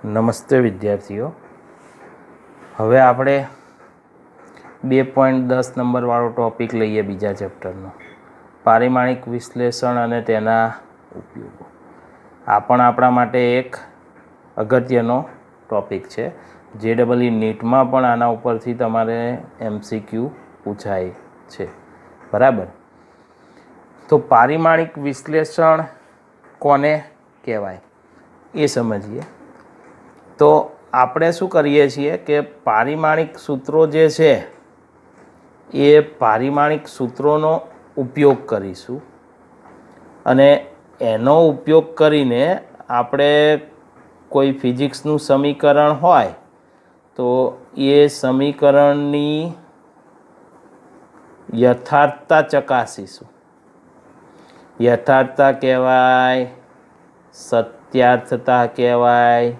નમસ્તે વિદ્યાર્થીઓ, હવે આપણે 2.10 નંબરવાળો ટૉપિક લઈએ બીજા ચેપ્ટરનો, પારિમાણિક વિશ્લેષણ અને તેના ઉપયોગો. આ પણ આપણા માટે એક અગત્યનો ટૉપિક છે. JEE નીટમાં પણ આના ઉપરથી તમારે MCQ પૂછાય છે, બરાબર? તો પારિમાણિક વિશ્લેષણ કોને કહેવાય એ સમજીએ. તો આપણે શું કરીએ છીએ કે પારિમાણિક સૂત્રો જે છે એ પારિમાણિક સૂત્રોનો ઉપયોગ કરીશું અને એનો ઉપયોગ કરીને આપણે કોઈ ફિઝિક્સનું સમીકરણ હોય તો એ સમીકરણની યથાર્થતા ચકાસીશું. યથાર્થતા કહેવાય, સત્યાર્થતા કહેવાય,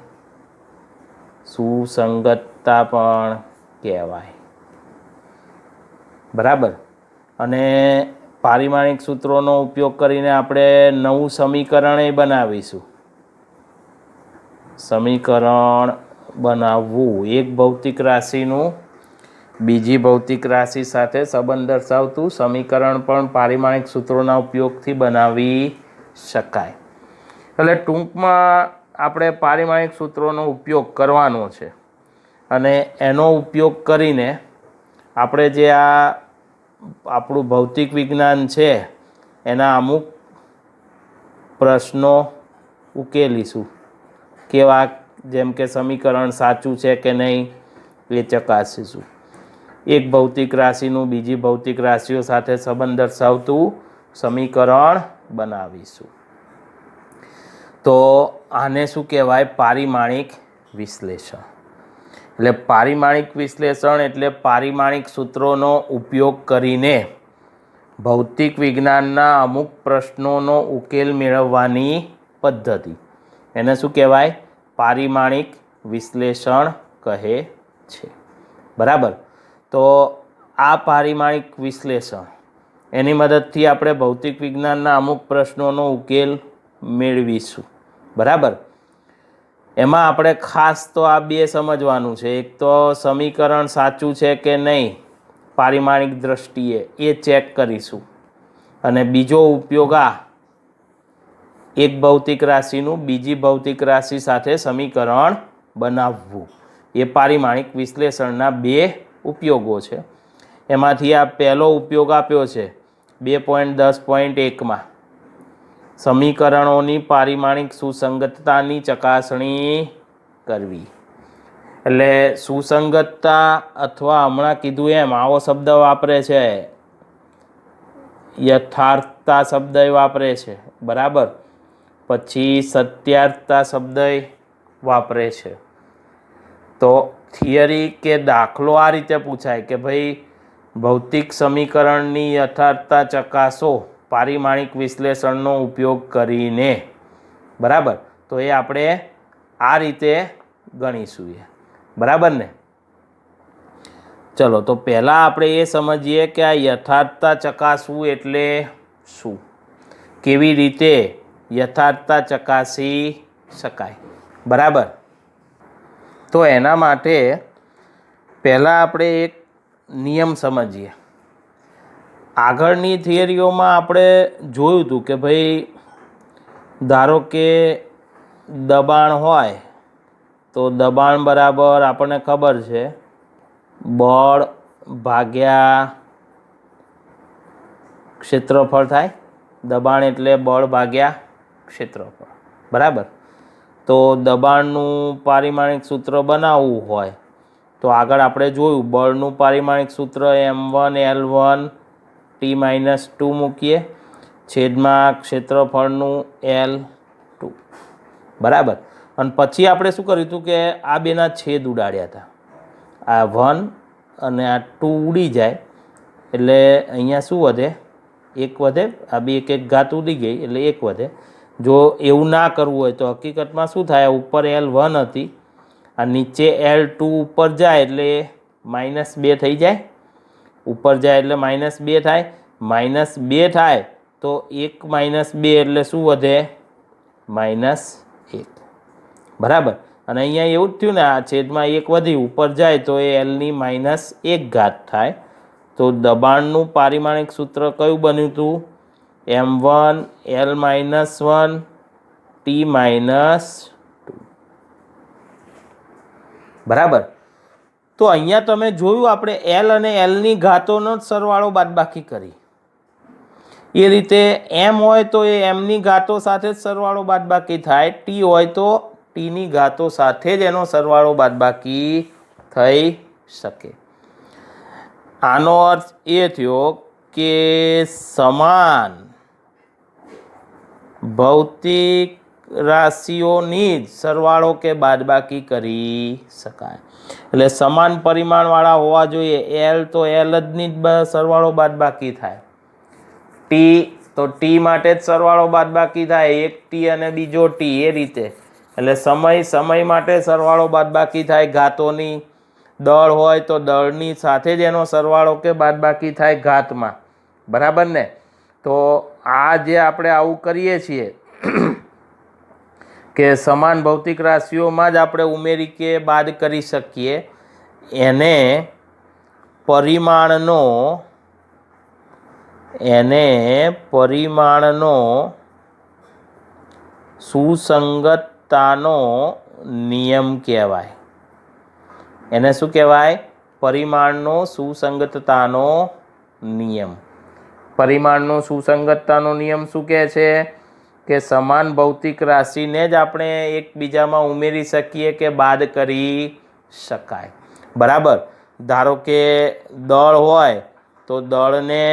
સુસંગતતા પણ કહેવાય, બરાબર? અને પારિમાણિક સૂત્રોનો ઉપયોગ કરીને આપણે નવું સમીકરણ બનાવીશું. સમીકરણ બનાવવું, એક ભૌતિક રાશિનું બીજી ભૌતિક રાશિ સાથે સંબંધ દર્શાવતું સમીકરણ પણ પારિમાણિક સૂત્રોના ઉપયોગથી બનાવી શકાય. એટલે ટૂંકમાં આપણે પારિમાણિક સૂત્રોનો ઉપયોગ કરવાનો છે અને એનો ઉપયોગ કરીને આપણે જે આ આપણું ભૌતિક વિજ્ઞાન છે એના અમુક પ્રશ્નો ઉકેલીશું. કેવા? જેમ કે સમીકરણ સાચું છે કે નહીં એ ચકાસીશું. એક ભૌતિક રાશિનું બીજી ભૌતિક રાશિઓ સાથે સંબંધ દર્શાવતું સમીકરણ બનાવીશું. તો આને શું કહેવાય? પારિમાણિક વિશ્લેષણ. એટલે પારિમાણિક વિશ્લેષણ એટલે પારિમાણિક સૂત્રોનો ઉપયોગ કરીને ભૌતિક વિજ્ઞાનના અમુક પ્રશ્નોનો ઉકેલ મેળવવાની પદ્ધતિ. એને શું કહેવાય? પારિમાણિક વિશ્લેષણ કહે છે, બરાબર? તો આ પારિમાણિક વિશ્લેષણ એની મદદથી આપણે ભૌતિક વિજ્ઞાનના અમુક પ્રશ્નોનો ઉકેલ મેળવીશું, બરાબર? એમાં આપણે ખાસ તો આ બે સમજવાનું છે. એક તો સમીકરણ સાચું છે કે નહીં પારિમાણિક દ્રષ્ટિએ એ ચેક કરીશું, અને બીજો ઉપયોગ આ એક ભૌતિક રાશિનું બીજી ભૌતિક રાશિ સાથે સમીકરણ બનાવવું. એ પારિમાણિક વિશ્લેષણના બે ઉપયોગો છે. એમાંથી આ પહેલો ઉપયોગ આપ્યો છે 2.10.1માં, સમીકરણોની પારિમાણિક સુસંગતતાની ચકાસણી કરવી. એટલે સુસંગતતા અથવા હમણાં કીધું એમ આવો શબ્દ વાપરે છે, યથાર્થતા શબ્દ વાપરે છે, બરાબર? પછી સત્યાર્થતા શબ્દ વાપરે છે. તો થિયરી કે દાખલો આ રીતે પૂછાય કે ભાઈ ભૌતિક સમીકરણની યથાર્થતા ચકાસો પારિમાણિક વિશ્લેષણનો ઉપયોગ કરીને, બરાબર? તો એ આપણે આ રીતે ગણીશું, બરાબર ને? ચલો, તો પહેલાં આપણે એ સમજીએ કે આ યથાર્થતા ચકાસવું એટલે શું, કેવી રીતે યથાર્થતા ચકાસી શકાય, બરાબર? તો એના માટે પહેલાં આપણે એક નિયમ સમજીએ. આગળની થિયરીઓમાં આપણે જોયું હતું કે ભાઈ ધારો કે દબાણ હોય તો દબાણ બરાબર આપણને ખબર છે બળ ભાગ્યા ક્ષેત્રફળ થાય. દબાણ એટલે બળ ભાગ્યા ક્ષેત્રફળ, બરાબર? તો દબાણનું પારિમાણિક સૂત્ર બનાવવું હોય તો આગળ આપણે જોયું બળનું પારિમાણિક સૂત્ર M1L1 T-2 મૂકીએ, છેદમાં ક્ષેત્રફળનું L2, બરાબર? અને પછી આપણે શું કર્યું હતું કે આ બેના છેદ ઉડાડ્યા હતા. આ 1 અને આ 2 ઉડી જાય એટલે અહીંયા શું વધે? 1 વધે. આ બે એક ઘાત ઉડી ગઈ એટલે 1 વધે. જો એવું ના કરવું હોય તો હકીકતમાં શું થાય? ઉપર L1 હતી, આ નીચે L2 ઉપર જાય એટલે -2 થઈ જાય. ઉપર જાય એટલે -2 થાય. -2 થાય તો 1 - 2 એટલે શું વધે? -1, બરાબર? અને અહીંયા એવું જ થયું ને, આ છેદમાં 1 વધી ઉપર જાય તો એ એલની -1 થાય. તો દબાણનું પારિમાણિક સૂત્ર કયું બન્યું હતું? m1 l - 1 t - 2. બરાબર. તો અહીંયા તમે જોયું આપણે એલ અને એલની ઘાતોનો જ સરવાળો બાદબાકી કરી. એ રીતે એમ હોય તો એ એમની ઘાતો સાથે જ સરવાળો બાદબાકી થાય, ટી હોય તો ટીની ઘાતો સાથે જ એનો સરવાળો બાદબાકી થઈ શકે. આનો અર્થ એ થયો કે સમાન ભૌતિક રાશિઓની જ સરવાળો કે બાદબાકી કરી શકાય. એટલે સમાન પરિમાણવાળા હોવા જોઈએ. એલ તો એલ જ ની જ સરવાળો બાદબાકી થાય, ટી તો ટી માટે જ સરવાળો બાદબાકી થાય, એક ટી અને બીજો ટી, એ રીતે. એટલે સમય માટે સરવાળો બાદબાકી થાય ઘાતોની. દળ હોય તો દળની સાથે જ એનો સરવાળો કે બાદબાકી થાય ઘાતમાં. બરાબર ને? તો આ જે આપણે આવું કરીએ છીએ કે સમાન ભૌતિક રાશિઓમાં જ આપણે ઉમેરી કે બાદ કરી શકીએ, એને પરિમાણનો સુસંગતતાનો નિયમ કહેવાય. એને શું કહેવાય? પરિમાણનો સુસંગતતાનો નિયમ. પરિમાણનો સુસંગતતાનો નિયમ શું કહે છે? કે સમાન ભૌતિક રાશિને જ આપણે એકબીજામાં ઉમેરી શકીએ કે બાદ કરી શકાય. બરાબર. ધારો કે દળ હોય તો દળને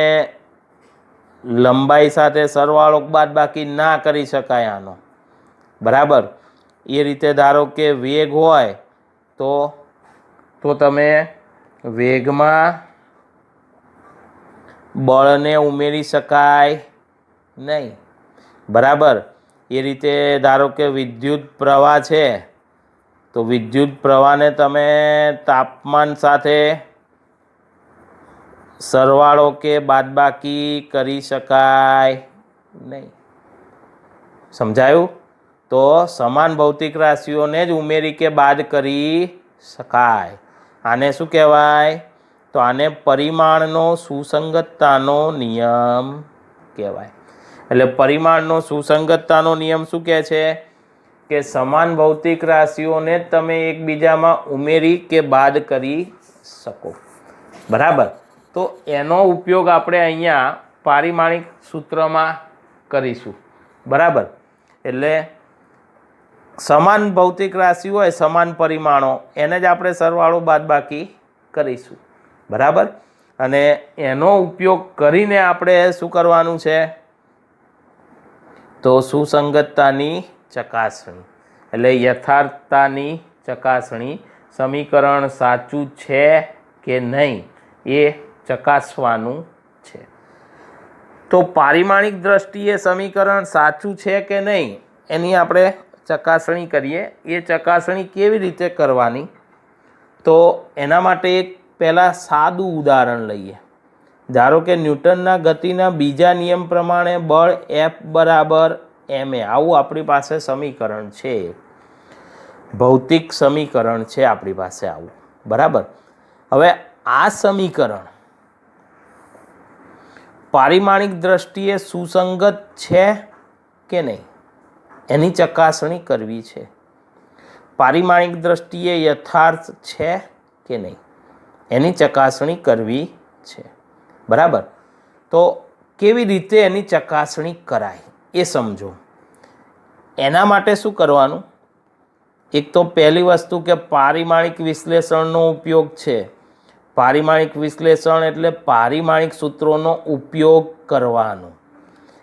લંબાઈ સાથે સરવાળો બાદબાકી ના કરી શકાય આનો. બરાબર. એ રીતે ધારો કે વેગ હોય તો તમે વેગમાં બળને ઉમેરી શકાય નહીં. બરાબર. એ રીતે ધારો કે વિદ્યુત પ્રવાહ છે તો વિદ્યુત પ્રવાહને તમે તાપમાન સાથે સરવાળો કે બાદબાકી કરી શકાય નહીં. સમજાયું? તો સમાન ભૌતિક રાશિઓને જ ઉમેરી કે બાદ કરી શકાય. આને શું કહેવાય? તો આને પરિમાણનો સુસંગતતાનો નિયમ કહેવાય. એટલે પરિમાણનો સુસંગતતાનો નિયમ શું કહે છે? કે સમાન ભૌતિક રાશિઓને જ તમે એકબીજામાં ઉમેરી કે બાદ કરી શકો. બરાબર. તો એનો ઉપયોગ આપણે અહીંયા પારિમાણિક સૂત્રમાં કરીશું. બરાબર. એટલે સમાન ભૌતિક રાશિ હોય, સમાન પરિમાણો, એને જ આપણે સરવાળો બાદબાકી કરીશું. બરાબર. અને એનો ઉપયોગ કરીને આપણે શું કરવાનું છે? તો સુસંગતતાની ચકાસણી, એટલે યથાર્થતાની ચકાસણી, સમીકરણ સાચું છે કે નહીં એ ચકાસવાનું છે. તો પારિમાણિક દ્રષ્ટિએ સમીકરણ સાચું છે કે નહીં એની આપણે ચકાસણી કરીએ. એ ચકાસણી કેવી રીતે કરવાની? તો એના માટે એક પહેલાં સાદું ઉદાહરણ લઈએ. ધારો કે ન્યૂટનના ગતિના બીજા નિયમ પ્રમાણે બળ F બરાબર ma, આવું આપણી પાસે સમીકરણ છે. ભૌતિક સમીકરણ છે આપણી પાસે આવું. બરાબર. હવે આ સમીકરણ પારિમાણિક દ્રષ્ટિએ સુસંગત છે કે નહીં એની ચકાસણી કરવી છે. પારિમાણિક દ્રષ્ટિએ યથાર્થ છે કે નહીં એની ચકાસણી કરવી છે. બરાબર. તો કેવી રીતે એની ચકાસણી કરાય એ સમજો. એના માટે શું કરવાનું? એક તો પહેલી વસ્તુ કે પારિમાણિક વિશ્લેષણનો ઉપયોગ છે. પારિમાણિક વિશ્લેષણ એટલે પારિમાણિક સૂત્રોનો ઉપયોગ કરવાનો.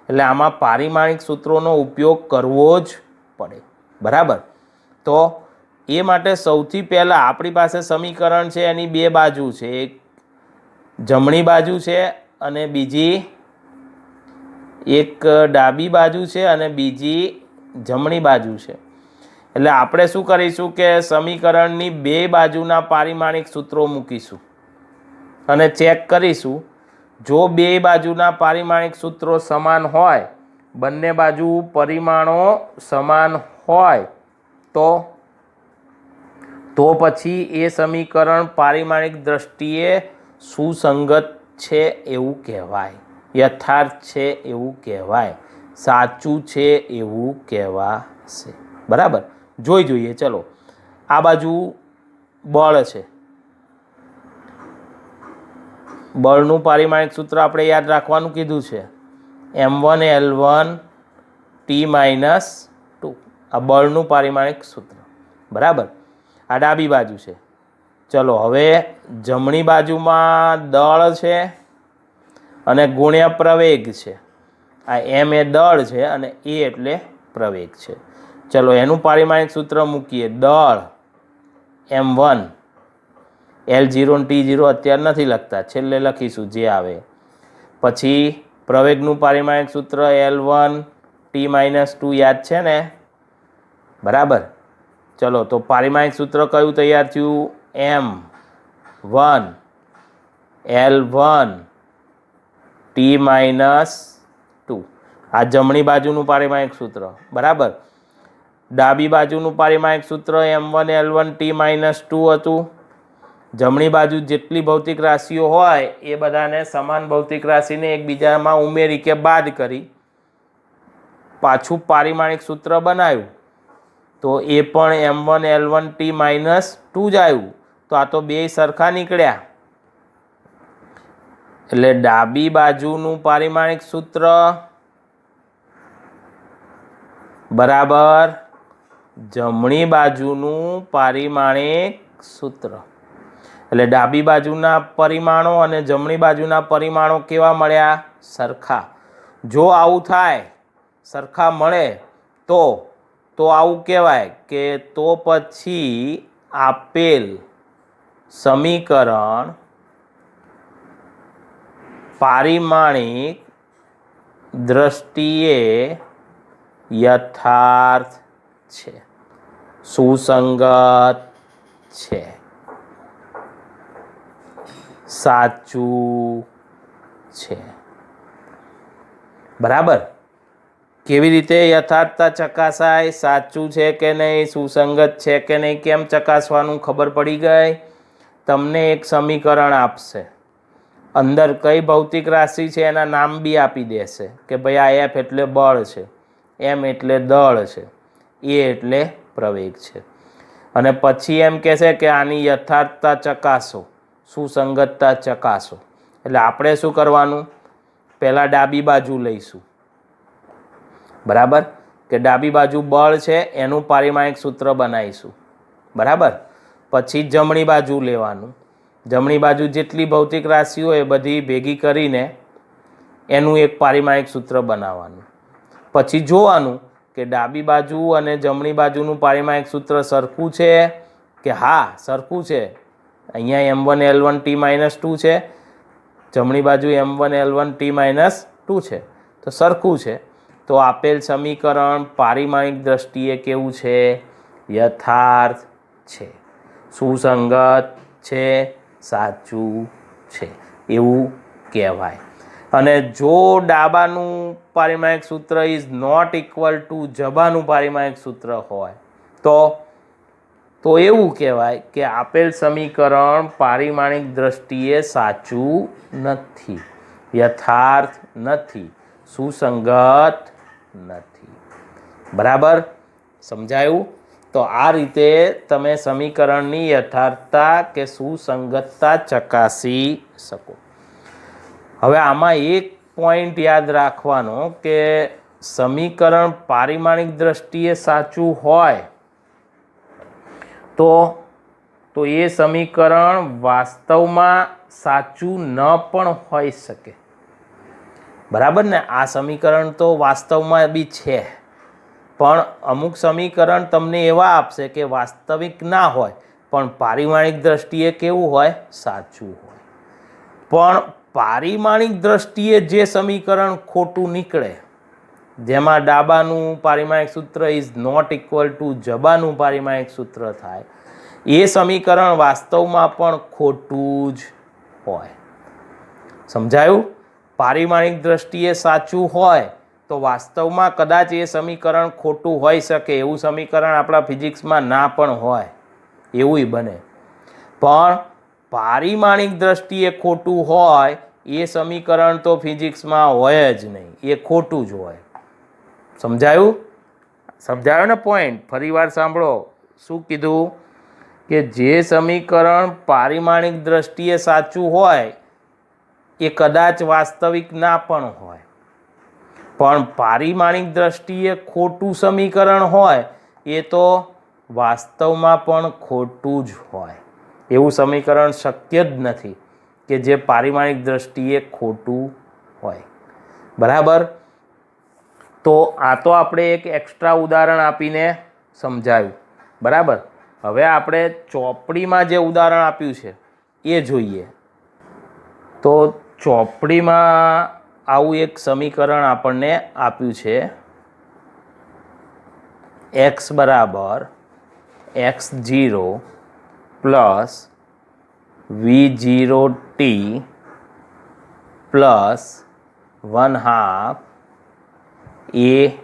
એટલે આમાં પારિમાણિક સૂત્રોનો ઉપયોગ કરવો જ પડે. બરાબર. તો એ માટે સૌથી પહેલાં આપણી પાસે સમીકરણ છે, એની બે બાજુ છે. એક જમણી બાજુ છે અને બીજી એક ડાબી બાજુ છે અને બીજી જમણી બાજુ છે. એટલે આપણે શું કરીશું કે સમીકરણની બે બાજુના પારિમાણિક સૂત્રો મૂકીશું અને ચેક કરીશું. જો બે બાજુના પારિમાણિક સૂત્રો સમાન હોય, બંને બાજુ પરિમાણો સમાન હોય, તો તો પછી એ સમીકરણ પારિમાણિક દ્રષ્ટિએ સુસંગત છે એવું કહેવાય, યથાર્થ છે એવું કહેવાય, સાચું છે એવું કહેવાશે. બરાબર, જોઈ જોઈએ. ચલો, આ બાજુ બળ છે. બળનું પારિમાણિક સૂત્ર આપણે યાદ રાખવાનું કીધું છે, m1l1 t-2. આ બળનું પારિમાણિક સૂત્ર. બરાબર, આ ડાબી બાજુ છે. ચલો, હવે જમણી બાજુમાં દળ છે અને ગુણ્યા પ્રવેગ છે. આ m એ દળ છે અને એ એટલે પ્રવેગ છે. ચલો, એનું પારિમાણિક સૂત્ર મૂકીએ. દળ m1, L0 ને T0 અત્યારે નથી લખતા, છેલ્લે લખીશું જે આવે. પછી પ્રવેગનું પારિમાણિક સૂત્ર L1 T-2 યાદ છે ને? બરાબર. ચલો, તો પારિમાણિક સૂત્ર કયું તૈયાર થયું? M1 L1 T-2. આ જમણી બાજુનું પારિમાણિક સૂત્ર. બરાબર. ડાબી બાજુનું પારિમાણિક સૂત્ર M1 L1 T-2 હતું. જમણી બાજુ જેટલી ભૌતિક રાશિઓ હોય એ બધાને સમાન ભૌતિક રાશિને એકબીજામાં ઉમેરી કે બાદ કરી પાછું પારિમાણિક સૂત્ર બનાવ્યું, તો એ પણ M1 L1 T-2 જ આવ્યું. તો આ તો બે સરખા નીકળ્યા. એટલે ડાબી બાજુનું પારિમાણિક સૂત્ર બરાબર જમણી બાજુનું પારિમાણિક સૂત્ર. એટલે ડાબી બાજુના પરિમાણો અને જમણી બાજુના પરિમાણો કેવા મળ્યા? સરખા. જો આવું થાય, સરખા મળે, તો આવું કહેવાય કે તો પછી આપેલ સમીકરણ પારિમાણિક દ્રષ્ટિએ યથાર્થ છે, સુસંગત છે, સાચું છે. બરાબર. કેવી રીતે યથાર્થતા ચકાસાય? સાચું છે કે નહીં, સુસંગત છે કે નહીં, કેમ ચકાસવાનું? ખબર પડી ગઈ. તમને એક સમીકરણ આપશે, અંદર કઈ ભૌતિક રાશિ છે એના નામ બી આપી દેશે કે ભાઈ આ F એટલે બળ છે, M એટલે દળ છે, E એટલે પ્રવેગ છે. અને પછી એમ કહેશે કે આની યથાર્થતા ચકાસો, સુસંગતતા ચકાસો. એટલે આપણે શું કરવાનું? પહેલાં ડાબી બાજુ લઈશું. બરાબર, કે ડાબી બાજુ બળ છે એનું પારિમાણિક સૂત્ર બનાવીશું. બરાબર. પછી જમણી બાજુ લેવાનું. જમણી બાજુ જેટલી ભૌતિક રાશિઓ એ બધી ભેગી કરીને એનું એક પારિમાણિક સૂત્ર બનાવવાનું. પછી જોવાનું કે ડાબી બાજુ અને જમણી બાજુનું પારિમાણિક સૂત્ર સરખું છે કે હા સરખું છે. અહીંયા M1 L1 T-2 છે, જમણી બાજુ M1 L1 T-2 છે, તો સરખું છે. તો આપેલ સમીકરણ પારિમાણિક દ્રષ્ટિએ કેવું છે? યથાર્થ છે, સુસંગત છે, સાચું છે એવું કહેવાય. અને જો ડાબાનું પારિમાણિક સૂત્ર ઇઝ નોટ ઇક્વલ ટુ જબાનું પારિમાણિક સૂત્ર હોય તો એવું કહેવાય કે આપેલ સમીકરણ પારિમાણિક દ્રષ્ટિએ સાચું નથી, યથાર્થ નથી, સુસંગત નથી. બરાબર, સમજાયું? તો આ રીતે તમે સમીકરણની યથાર્થતા કે સુસંગતતા ચકાસી શકો. હવે આમાં એક પોઈન્ટ યાદ રાખવાનો કે સમીકરણ પારિમાણિક દ્રષ્ટિએ સાચું હોય તો એ સમીકરણ વાસ્તવમાં સાચું ન પણ હોઈ શકે. બરાબર ને? આ સમીકરણ તો વાસ્તવમાં બી છે, પણ અમુક સમીકરણ તમને એવા આપશે કે વાસ્તવિક ના હોય પણ પારિમાણિક દ્રષ્ટિએ કેવું હોય? સાચું હોય. પણ પારિમાણિક દ્રષ્ટિએ જે સમીકરણ ખોટું નીકળે, જેમાં ડાબાનું પારિમાણિક સૂત્ર ઇઝ નોટ ઇક્વલ ટુ જબાનું પારિમાણિક સૂત્ર થાય, એ સમીકરણ વાસ્તવમાં પણ ખોટું જ હોય. સમજાયું? પારિમાણિક દ્રષ્ટિએ સાચું હોય તો વાસ્તવમાં કદાચ એ સમીકરણ ખોટું હોઈ શકે, એવું સમીકરણ આપણા ફિઝિક્સમાં ના પણ હોય, એવું બને. પણ પારિમાણિક દ્રષ્ટિએ ખોટું હોય એ સમીકરણ તો ફિઝિક્સમાં હોય જ નહીં, એ ખોટું જ હોય. સમજાયું? સમજાયો ને પોઈન્ટ? ફરીવાર સાંભળો. શું કીધું? કે જે સમીકરણ પારિમાણિક દ્રષ્ટિએ સાચું હોય એ કદાચ વાસ્તવિક ના પણ હોય, પણ પારિમાણિક દ્રષ્ટિએ ખોટું સમીકરણ હોય એ તો વાસ્તવમાં પણ ખોટું જ હોય. એવું સમીકરણ શક્ય જ નથી કે જે પારિમાણિક દ્રષ્ટિએ ખોટું હોય. બરાબર? તો આ તો આપણે એક એક્સ્ટ્રા ઉદાહરણ આપીને સમજાવ્યું. બરાબર? હવે આપણે ચોપડીમાં જે ઉદાહરણ આપ્યું છે એ જોઈએ. તો ચોપડીમાં આવું એક સમીકરણ આપણને આપ્યું છે, x બરાબર x0 plus v0t plus 1/2 at².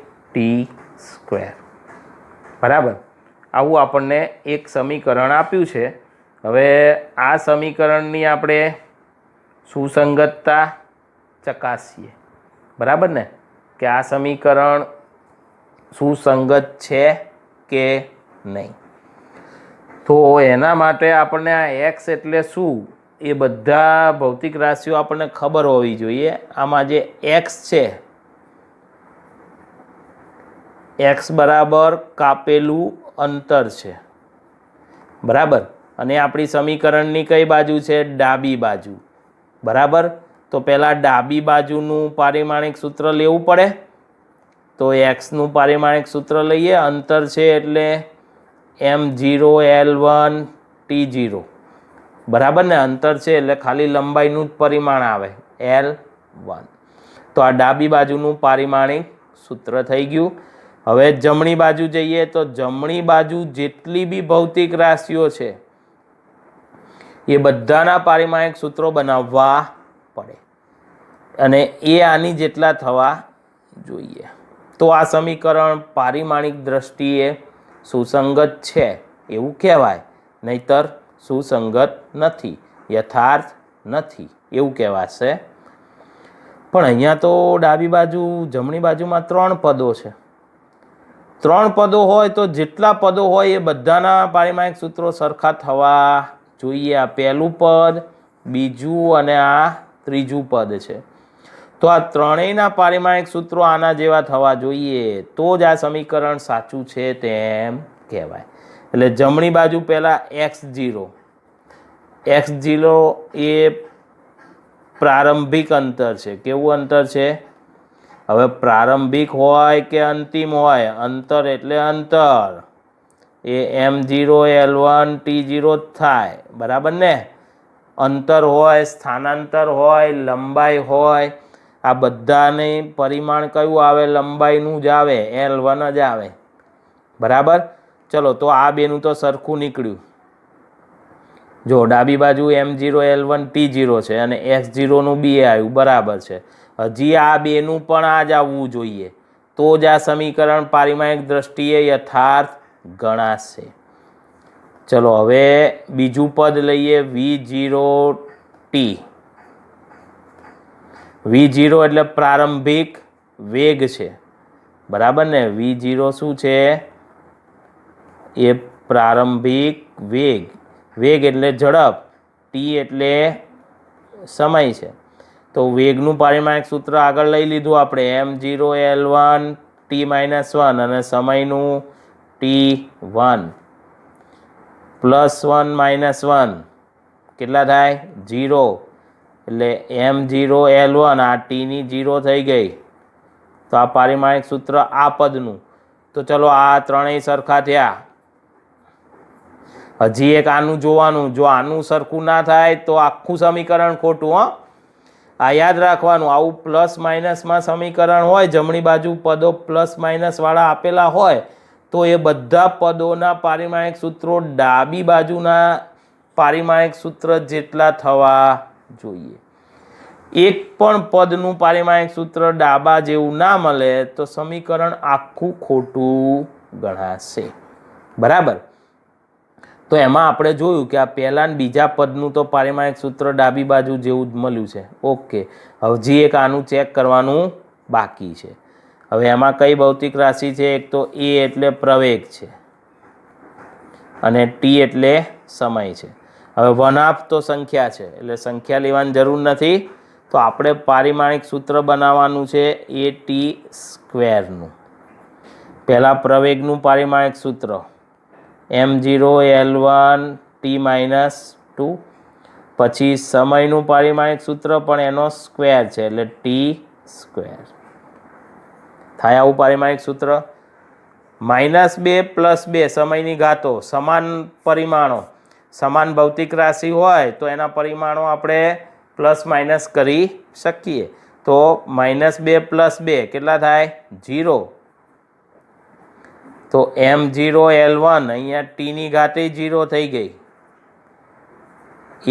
બરાબર? આવું આપણને એક સમીકરણ આપ્યું છે. હવે આ સમીકરણની આપણે સુસંગતતા ચકાસીએ. બરાબર ને? કે આ સમીકરણ સુસંગત છે કે નહીં. તો એના માટે આપણને આ એક્સ એટલે શું એ બધા ભૌતિક રાશિઓ આપણને ખબર હોવી જોઈએ. આમાં જે એક્સ છે, એક્સ બરાબર કાપેલું અંતર છે. બરાબર? અને આપણી સમીકરણની કઈ બાજુ છે? ડાબી બાજુ. બરાબર? તો પહેલાં ડાબી બાજુનું પારિમાણિક સૂત્ર લેવું પડે. તો એક્સનું પારિમાણિક સૂત્ર લઈએ. અંતર છે એટલે m0 l1 t0. બરાબર ને? અંતર છે એટલે ખાલી લંબાઈનું જ પરિમાણ આવે l1. તો આ ડાબી બાજુનું પારિમાણિક સૂત્ર થઈ ગયું. હવે જમણી બાજુ જઈએ તો જમણી બાજુ જેટલી બી ભૌતિક રાશિઓ છે એ બધાના પારિમાણિક સૂત્રો બનાવવા પડે અને એ આની જેટલા થવા જોઈએ. તો આ સમીકરણ પારિમાણિક દ્રષ્ટિએ સુસંગત છે એવું કહેવાય, નહીતર સુસંગત નથી, યથાર્થ નથી એવું કહેવાશે. પણ અહીંયા તો ડાબી બાજુ જમણી બાજુમાં 3 પદો છે. 3 પદો હોય તો જેટલા પદો હોય એ બધાના પારિમાણિક સૂત્રો સરખા થવા જોઈએ. આ પહેલું પદ, બીજું અને આ ત્રીજું પદ છે. તો આ ત્રણેયના પારિમાણિક સૂત્રો આના જેવા થવા જોઈએ, તો જ આ સમીકરણ સાચું છે તેમ કહેવાય. એટલે જમણી બાજુ પહેલાં x0 એ પ્રારંભિક અંતર છે. કેવું અંતર છે? હવે પ્રારંભિક હોય કે અંતિમ હોય, અંતર એટલે અંતર એ m0 l1 t0 જ થાય. બરાબર ને? અંતર હોય, સ્થાનાંતર હોય, લંબાઈ હોય, આ બધાને પરિમાણ કયું આવે? લંબાઈનું જ આવે, l1 જ આવે. બરાબર? ચલો, તો આ બેનું તો સરખું નીકળ્યું. જો ડાબી બાજુ m0 l1 t0 છે અને x0નું બી આવ્યું. બરાબર છે. હજી આ બેનું પણ આ જ આવવું જોઈએ, તો જ આ સમીકરણ પારિમાણિક દ્રષ્ટિએ યથાર્થ ગણાશે. ચલો, હવે બીજું પદ લઈએ, v0t. v0 એટલે પ્રારંભિક વેગ છે. બરાબર ને? v0 શું છે? એ પ્રારંભિક વેગ. વેગ એટલે ઝડપ, t એટલે સમય છે. તો વેગનું પારિમાણિક સૂત્ર આગળ લઈ લીધું આપણે, m0 l1 t-1 અને સમયનું t1 +1 -1 કેટલા થાય? 0. એટલે m0 l1 આ tની 0 થઈ ગઈ. તો આ પારિમાણિક સૂત્ર આ પદનું. તો ચલો, આ ત્રણેય સરખા થયા. હજી એક આનું જોવાનું. જો આનું સરખું ના થાય તો આખું સમીકરણ ખોટું. આ યાદ રાખવાનું. આવું પ્લસ માઇનસમાં સમીકરણ હોય, જમણી બાજુ પદો પ્લસ માઇનસ વાળા આપેલા હોય, તો એ બધા પદોના પારિમાણિક સૂત્રો ડાબી બાજુના પારિમાણિક સૂત્ર જેટલા થવા જોઈએ. એક પણ પદનું પારિમાણિક સૂત્ર ડાબા જેવું ના મળે તો સમીકરણ આખું ખોટું ગણાશે. બરાબર? તો એમાં આપણે જોયું કે આ પહેલા ને બીજા પદનું તો પારિમાણિક સૂત્ર ડાબી બાજુ જેવું જ મળ્યું છે. ઓકે, હજી એક આનું ચેક કરવાનું બાકી છે. હવે એમાં કઈ ભૌતિક રાશિ છે? એક તો એ એટલે પ્રવેગ છે અને ટી એટલે સમય છે. હવે 1/2 તો સંખ્યા છે એટલે સંખ્યા લેવાની જરૂર નથી. તો આપણે પારિમાણિક સૂત્ર બનાવવાનું છે એ ટી સ્ક્વેરનું. પહેલાં પ્રવેગનું પારિમાણિક સૂત્ર m0 L1 t-2, પછી સમયનું પારિમાણિક સૂત્ર પણ એનો સ્ક્વેર છે એટલે ટી સ્ક્વેર. થાય આવું પારિમાણિક સૂત્ર. -2 + 2 સમયની ઘાતો, સમાન પરિમાણો, સમાન ભૌતિક રાશિ હોય તો એના પરિમાણો આપણે પ્લસ માઇનસ કરી શકીએ. તો -2 + 2 કેટલા થાય? 0. તો m0 L1 અહીંયા ટીની ઘાતે 0 થઈ ગઈ,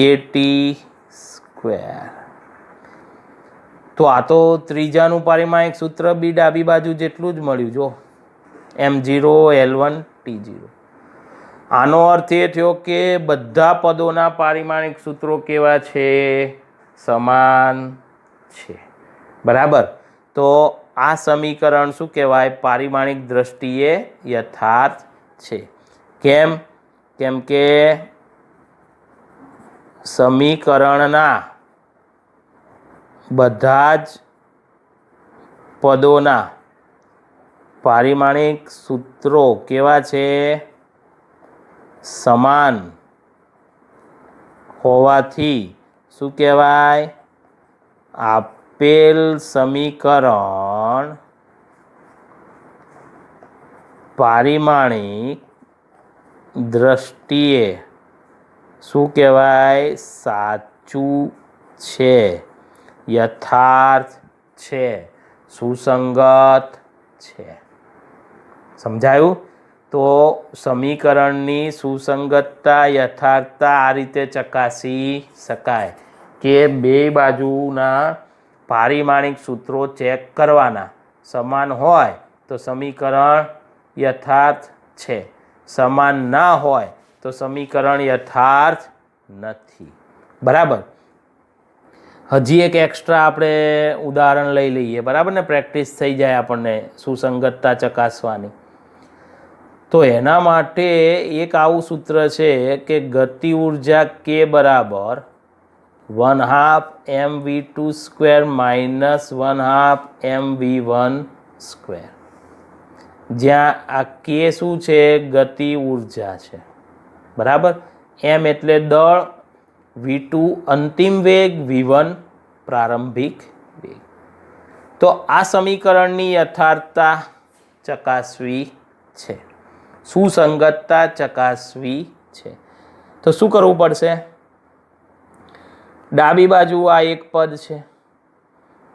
એ ટી સ્ક્વેર. તો આ તો ત્રીજાનું પારિમાણિક સૂત્ર બી ડાબી બાજુ જેટલું જ મળ્યું. જો m0 L1 t0. આનો અર્થ એ થયો કે બધા પદોના પારિમાણિક સૂત્રો કેવા છે? સમાન છે. બરાબર. તો આ સમીકરણ શું કહેવાય? પારિમાણિક દ્રષ્ટિએ યથાર્થ છે. કેમ? કેમ કે સમીકરણના બધા જ પદોના પારિમાણિક સૂત્રો કેવા છે? સમાન હોવાથી શું કહેવાય? આપેલ સમીકરણ પારિમાણિક દ્રષ્ટિએ શું કહેવાય? સાચું છે, યથાર્થ છે, સુસંગત છે. સમજાયું? તો સમીકરણની સુસંગતતા, યથાર્થતા આ રીતે ચકાસી શકાય કે બે બાજુના પારિમાણિક સૂત્રો ચેક કરવાના. સમાન હોય તો સમીકરણ યથાર્થ છે, સમાન ના હોય તો સમીકરણ યથાર્થ નથી. બરાબર. હજી એક એક્સ્ટ્રા આપણે ઉદાહરણ લઈ લઈએ. બરાબર ને? પ્રેક્ટિસ થઈ જાય આપણને સુસંગતતા ચકાસવાની. તો એના માટે એક આવું સૂત્ર છે કે ગતિ ઉર્જા K બરાબર 1/2 mv2² - 1/2 mv1². જ્યાં આ K શું છે? ગતિ ઉર્જા છે. બરાબર. m એટલે દળ, v2 અંતિમ વેગ, v1 પ્રારંભિક વેગ. તો આ સમીકરણની યથાર્થતા ચકાસવી છે, સુસંગતતા ચકાસવી છે. તો શું કરવું પડશે? ડાબી બાજુ આ એક પદ છે,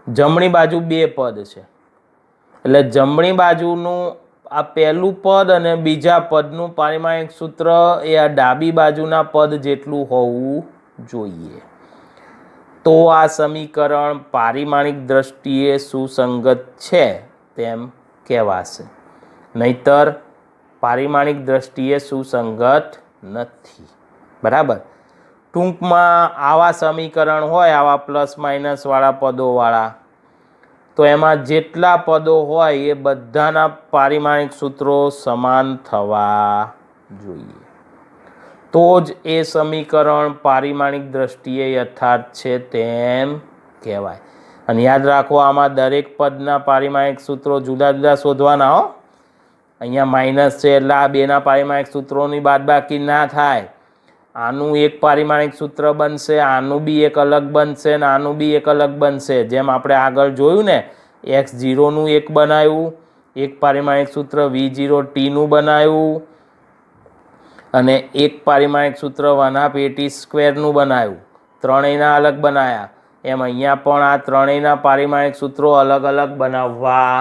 જમણી બાજુ બે પદ છે. એટલે જમણી બાજુનું આ પહેલું પદ અને બીજા પદનું પારિમાણિક સૂત્ર એ આ ડાબી બાજુના પદ જેટલું હોવું જોઈએ. તો આ સમીકરણ પારિમાણિક દ્રષ્ટિએ સુસંગત છે તેમ કહેવાશે. નહીતર પારિમાણિક દ્રષ્ટિએ સુસંગત નથી. બરાબર. ટૂંકમાં આવા સમીકરણ હોય, આવા પ્લસ માઇનસ વાળા પદોવાળા, તો એમાં જેટલા પદો હોય એ બધાના પારિમાણિક સૂત્રો સમાન થવા જોઈએ. તો જ એ સમીકરણ પારિમાણિક દ્રષ્ટિએ યથાર્થ છે તેમ કહેવાય. અને યાદ રાખો, આમાં દરેક પદના પારિમાણિક સૂત્રો જુદા જુદા શોધવાના હો. અહીંયા માઇનસ છે એટલે આ બેના પારિમાણિક સૂત્રોની બાદબાકી ના થાય. આનું એક પારિમાણિક સૂત્ર બનશે, આનું બી એક અલગ બનશે અને આનું બી એક અલગ બનશે. જેમ આપણે આગળ જોયું ને, x0નું એક બનાવ્યું, એક પારિમાણિક સૂત્ર v0 t નું બનાવ્યું અને એક પારિમાણિક સૂત્ર 1/2 at² નું બનાવ્યું. ત્રણેયના અલગ બનાવ્યા. એમ અહીંયા પણ આ ત્રણેયના પારિમાણિક સૂત્રો અલગ અલગ બનાવવા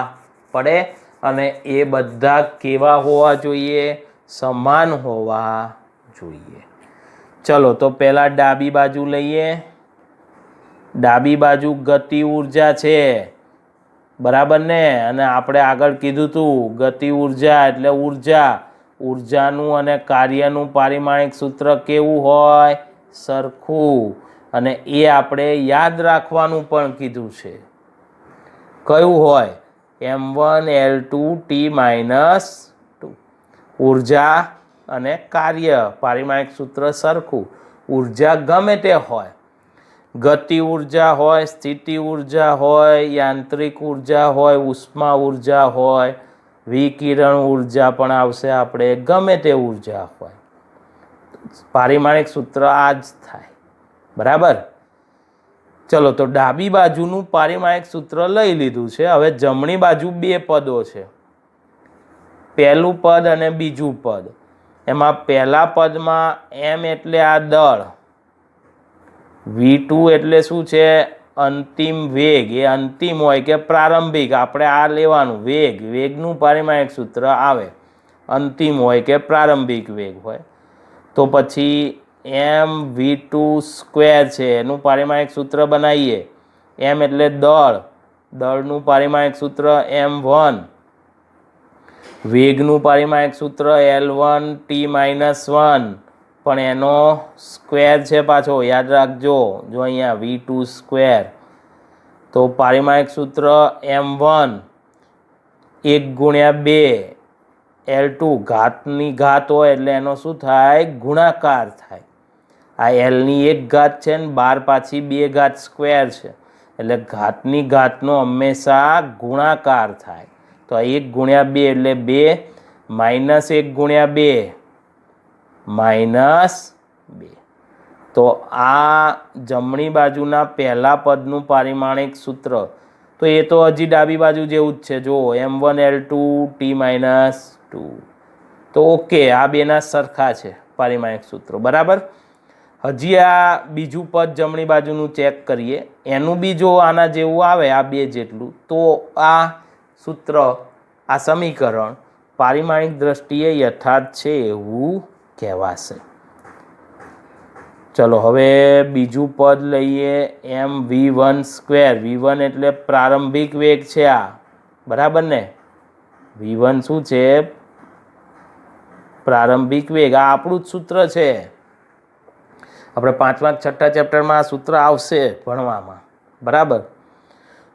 પડે અને એ બધા કેવા હોવા જોઈએ? સમાન હોવા જોઈએ. ચલો, તો પહેલા ડાબી બાજુ લઈએ. ડાબી બાજુ ગતિ ઉર્જા છે. બરાબર ને? અને આપણે આગળ કીધું હતું ગતિ ઉર્જા એટલે ઉર્જા ઉર્જાનું અને કાર્યનું પારિમાણિક સૂત્ર કેવું હોય? સરખું. અને એ આપણે યાદ રાખવાનું પણ કીધું છે. કયું હોય? m1l2t-2. ઉર્જા અને કાર્ય પારિમાણિક સૂત્ર સરખું. ઉર્જા ગમે તે હોય, ગતિ ઉર્જા હોય, સ્થિતિ ઉર્જા હોય, યાંત્રિક ઉર્જા હોય, ઉષ્મા ઉર્જા હોય, વિકિરણ ઉર્જા પણ આવશે, આપણે ગમે તે ઉર્જા હોય, પારિમાણિક સૂત્ર આ જ થાય. બરાબર. ચલો, તો ડાબી બાજુનું પારિમાણિક સૂત્ર લઈ લીધું છે. હવે જમણી બાજુ બે પદો છે, પહેલું પદ અને બીજું પદ. એમાં પહેલા પદમાં m એટલે આ દળ, v2 એટલે શું છે? અંતિમ વેગ. એ અંતિમ હોય કે પ્રારંભિક, આપણે આ લેવાનું. વેગનું પારિમાણિક સૂત્ર આવે, અંતિમ હોય કે પ્રારંભિક વેગ હોય. તો પછી mv2 સ્ક્વેર છે, એનું પારિમાણિક સૂત્ર બનાવીએ. m એટલે દળ, દળનું પારિમાણિક સૂત્ર m1. વેગનું પારિમાણિક સૂત્ર L1t-1, પણ એનો સ્ક્વેર છે પાછો, યાદ રાખજો. જો અહીંયા v2 સ્ક્વેર, તો પારિમાણિક સૂત્ર m1 1 ગુણ્યા 2 L2, ઘાતની ઘાત હોય એટલે એનો શું થાય? ગુણાકાર થાય. આ Lની 1 ઘાત છે ને 12 પાછી 2 ઘાત સ્ક્વેર છે, એટલે ઘાતની ઘાતનો હંમેશા ગુણાકાર થાય. તો 1 ગુણ્યા 2 એટલે 2, માઇનસ 1 ગુણ્યા 2 માઇનસ 2. તો આ જમણી બાજુના પહેલા પદનું પારિમાણિક સૂત્ર. તો એ તો હજી ડાબી બાજુ જેવું જ છે. જો m1l2t-2. તો ઓકે, આ બેના સરખા છે પારિમાણિક સૂત્રો. બરાબર. હજી આ બીજું પદ જમણી બાજુનું ચેક કરીએ. એનું બી જો આના જેવું આવે, આ બે જેટલું, તો આ સૂત્ર, આ સમીકરણ પારિમાણિક દ્રષ્ટિએ યથાર્થ છે એવું કહેવાશે. ચલો, હવે બીજું પદ લઈએ, mv1 સ્ક્વેર. v1 એટલે પ્રારંભિક વેગ છે આ. બરાબર ને? v1 શું છે? પ્રારંભિક વેગ. આ આપણું જ સૂત્ર છે. આપણે 5મા 6ઠ્ઠા ચેપ્ટરમાં આ સૂત્ર આવશે ભણવામાં. બરાબર.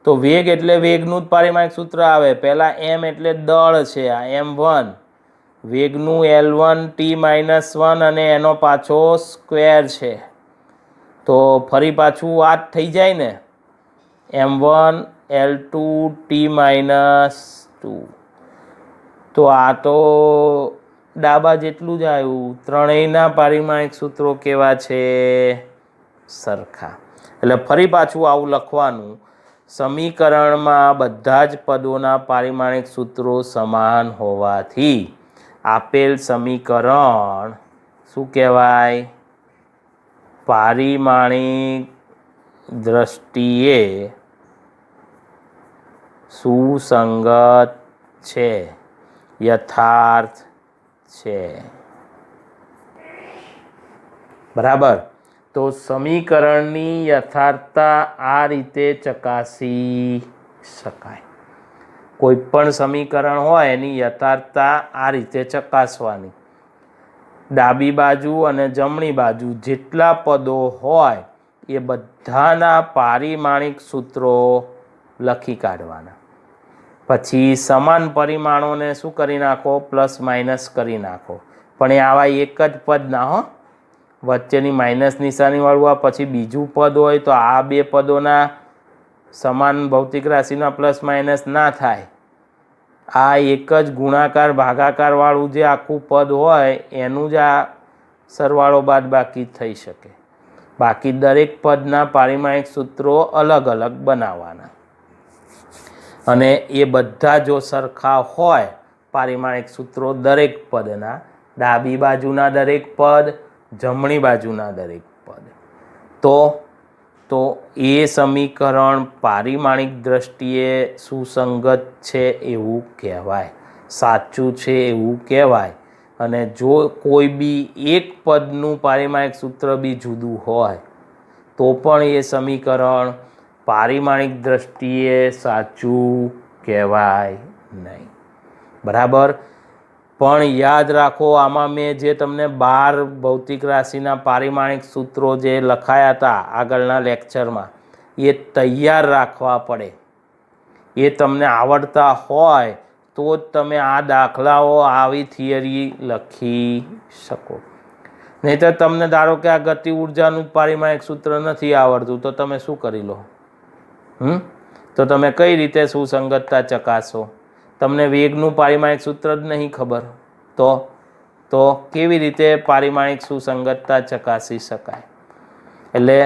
તો વેગ એટલે વેગનું જ પારિમાણિક સૂત્ર આવે. પહેલા m એટલે દળ છે, આ m1. વેગનું L1t-1 અને એનો પાછો સ્ક્વેર છે. તો ફરી પાછું આ જ થઈ જાય ને, m1 L2t-2. તો આ તો ડાબા જેટલું જ આવ્યું. ત્રણેયના પારિમાણિક સૂત્રો કેવા છે? સરખા. એટલે ફરી પાછું આવું લખવાનું, સમીકરણમાં બધા જ પદોના પારિમાણિક સૂત્રો સમાન હોવાથી આપેલ સમીકરણ શું કહેવાય? પારિમાણિક દ્રષ્ટિએ સુસંગત છે, યથાર્થ છે. બરાબર. તો સમીકરણની યથાર્થતા આ રીતે ચકાસી શકાય. કોઈ પણ સમીકરણ હોય એની યથાર્થતા આ રીતે ચકાસવાની. ડાબી બાજુ અને જમણી બાજુ જેટલા પદો હોય એ બધાના પારિમાણિક સૂત્રો લખી કાઢવાના. પછી સમાન પરિમાણોને શું કરી નાખો? પ્લસ માઇનસ કરી નાખો. પણ એ આવા એક જ પદ ના હો, વચ્ચેની માઇનસ નિશાનીવાળું આ પછી બીજું પદ હોય તો આ બે પદોના સમાન ભૌતિક રાશિના પ્લસ માઇનસ ના થાય. આ એક જ ગુણાકાર ભાગાકાર વાળું જે આખું પદ હોય એનું જ આ સરવાળો બાદબાકી થઈ શકે. બાકી દરેક પદના પારિમાણિક સૂત્રો અલગ અલગ બનાવવાના. અને એ બધા જો સરખા હોય પારિમાણિક સૂત્રો દરેક પદના, ડાબી બાજુના દરેક પદ, જમણી બાજુના દરેક પદ, તો એ સમીકરણ પારિમાણિક દ્રષ્ટિએ સુસંગત છે એવું કહેવાય, સાચું છે એવું કહેવાય. અને જો કોઈ બી એક પદનું પારિમાણિક સૂત્ર બી જુદું હોય તો પણ એ સમીકરણ પારિમાણિક દ્રષ્ટિએ સાચું કહેવાય નહીં. બરાબર. પણ યાદ રાખો, આમાં મેં જે તમને 12 ભૌતિક રાશિના પારિમાણિક સૂત્રો જે લખાયા હતા આગળના લેક્ચરમાં, એ તૈયાર રાખવા પડે. એ તમને આવડતા હોય તો જ તમે આ દાખલાઓ, આવી થિયરી લખી શકો. નહીંતર તમને ધારો કે આ ગતિ ઉર્જાનું પારિમાણિક સૂત્ર નથી આવડતું તો તમે શું કરી લો? તો તમે કઈ રીતે સુસંગતતા ચકાસો? તમને વેગનું પારિમાણિક સૂત્ર જ નહીં ખબર તો કેવી રીતે પારિમાણિક સુસંગતતા ચકાસી શકાય? એટલે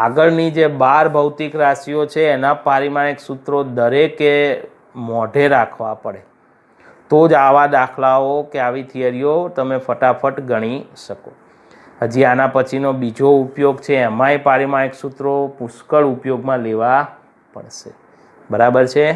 આગળની જે 12 ભૌતિક રાશિઓ છે એના પારિમાણિક સૂત્રો દરેકે મોઢે રાખવા પડે, તો જ આવા દાખલાઓ કે આવી થિયરીઓ તમે ફટાફટ ગણી શકો. હજી આના પછીનો બીજો ઉપયોગ છે, એમાંય પારિમાણિક સૂત્રો પુષ્કળ ઉપયોગમાં લેવા પડશે. બરાબર છે?